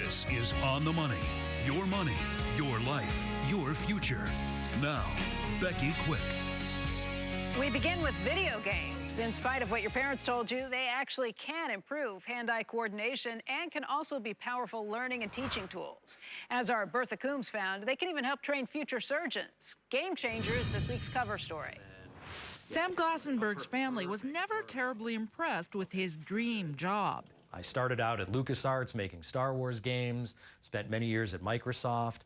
This is On the Money. Your money, your life, your future. Now, Becky Quick. We begin with video games. In spite of what your parents told you, they actually can improve hand-eye coordination and can also be powerful learning and teaching tools. As our Bertha Coombs found, they can even help train future surgeons. Game Changer is this week's cover story. Sam Glassenberg's family was never terribly impressed with his dream job. I started out at LucasArts making Star Wars games, spent many years at Microsoft,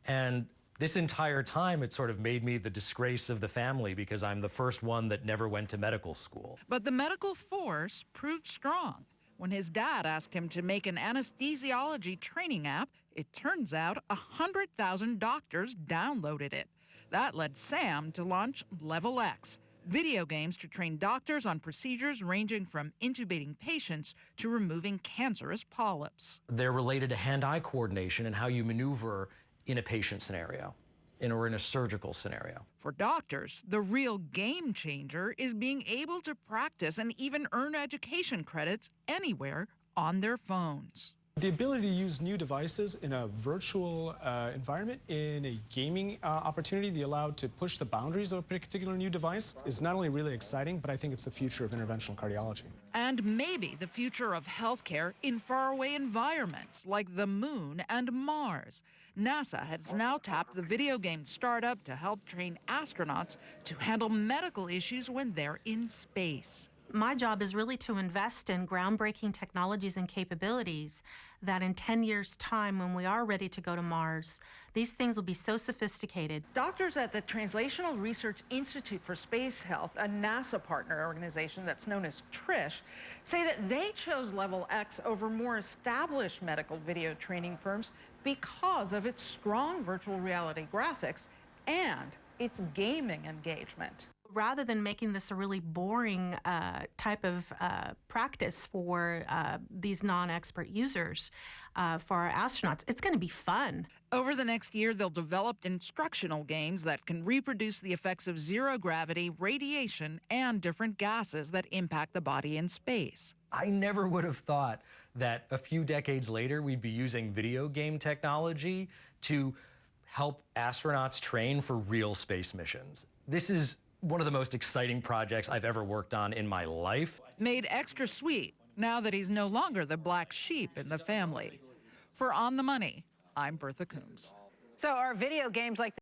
and this entire time it sort of made me the disgrace of the family because I'm the first one that never went to medical school. But the medical force proved strong. When his dad asked him to make an anesthesiology training app, it turns out 100,000 doctors downloaded it. That led Sam to launch Level X, video games to train doctors on procedures ranging from intubating patients to removing cancerous polyps. They're related to hand-eye coordination and how you maneuver in a patient scenario or in a surgical scenario. For doctors, the real game changer is being able to practice and even earn education credits anywhere on their phones. The ability to use new devices in a virtual environment, in a gaming opportunity, the allowed to push the boundaries of a particular new device is not only really exciting, but I think it's the future of interventional cardiology. And maybe the future of healthcare in faraway environments like the moon and Mars. NASA has now tapped the video game startup to help train astronauts to handle medical issues when they're in space. My job is really to invest in groundbreaking technologies and capabilities that in 10 years' time, when we are ready to go to Mars, these things will be so sophisticated. Doctors at the Translational Research Institute for Space Health, a NASA partner organization that's known as TRISH, say that they chose Level X over more established medical video training firms because of its strong virtual reality graphics and its gaming engagement. Rather than making this a really boring type of practice for these non-expert users, for our astronauts, it's going to be fun. Over the next year, they'll develop instructional games that can reproduce the effects of zero gravity, radiation, and different gases that impact the body in space. I never would have thought that a few decades later we'd be using video game technology to help astronauts train for real space missions. This is one of the most exciting projects I've ever worked on in my life. Made extra sweet now that he's no longer the black sheep in the family. For On the Money, I'm Bertha Coombs. So are video games like